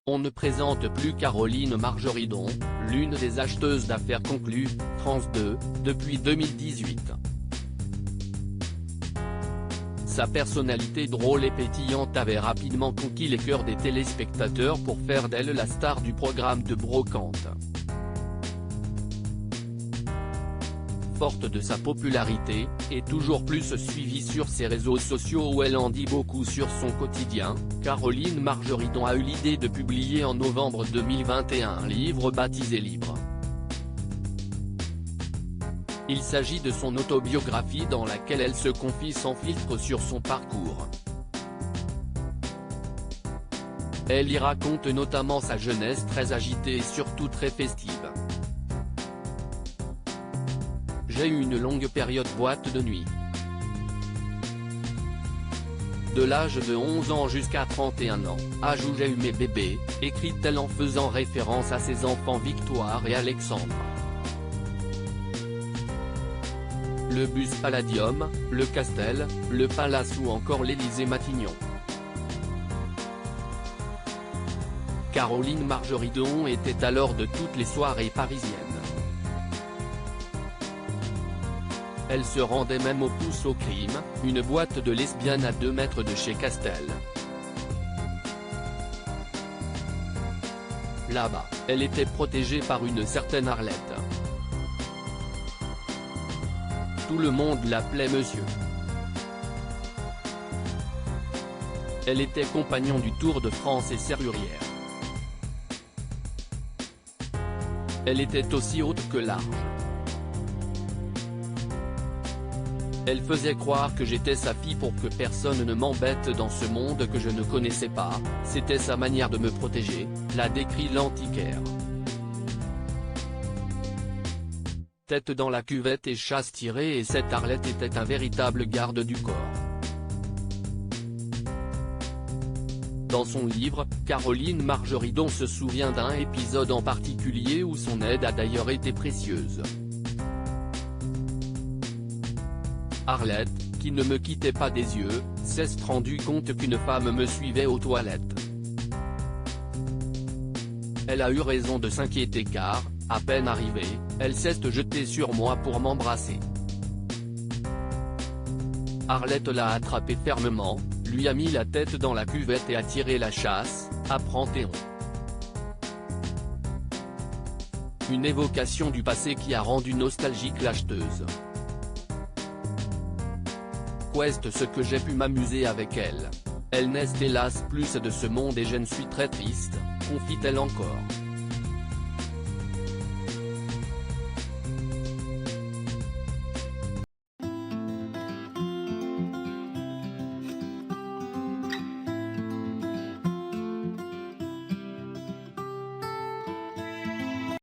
On ne présente plus Caroline Margeridon, l'une des acheteuses d'affaires conclues, France 2, depuis 2018. Sa personnalité drôle et pétillante avait rapidement conquis les cœurs des téléspectateurs pour faire d'elle la star du programme de brocante. Forte de sa popularité, et toujours plus suivie sur ses réseaux sociaux où elle en dit beaucoup sur son quotidien, Caroline Margeridon a eu l'idée de publier en novembre 2021 un livre baptisé Libre. Il s'agit de son autobiographie dans laquelle elle se confie sans filtre sur son parcours. Elle y raconte notamment sa jeunesse très agitée et surtout très festive. J'ai eu une longue période boîte de nuit. De l'âge de 11 ans jusqu'à 31 ans, âge où j'ai eu mes bébés, écrit-elle en faisant référence à ses enfants Victoire et Alexandre. Le bus Palladium, le Castel, le Palace ou encore l'Élysée Matignon. Caroline Margeridon était alors de toutes les soirées parisiennes. Elle se rendait même au Pouce au Crime, une boîte de lesbiennes à 2 mètres de chez Castel. Là-bas, elle était protégée par une certaine Arlette. Tout le monde l'appelait Monsieur. Elle était compagnon du Tour de France et serrurière. Elle était aussi haute que large. Elle faisait croire que j'étais sa fille pour que personne ne m'embête dans ce monde que je ne connaissais pas, c'était sa manière de me protéger, l'a décrit l'antiquaire. Tête dans la cuvette et chasse tirée, et cette Arlette était un véritable garde du corps. Dans son livre, Caroline Margeridon se souvient d'un épisode en particulier où son aide a d'ailleurs été précieuse. Arlette, qui ne me quittait pas des yeux, s'est rendu compte qu'une femme me suivait aux toilettes. Elle a eu raison de s'inquiéter car, à peine arrivée, elle s'est jetée sur moi pour m'embrasser. Arlette l'a attrapé fermement, lui a mis la tête dans la cuvette et a tiré la chasse, apprend Théon. Une évocation du passé qui a rendu nostalgique l'acheteuse. Qu'est ce que j'ai pu m'amuser avec elle. Elle n'est hélas plus de ce monde et je ne suis très triste, confie-t-elle encore.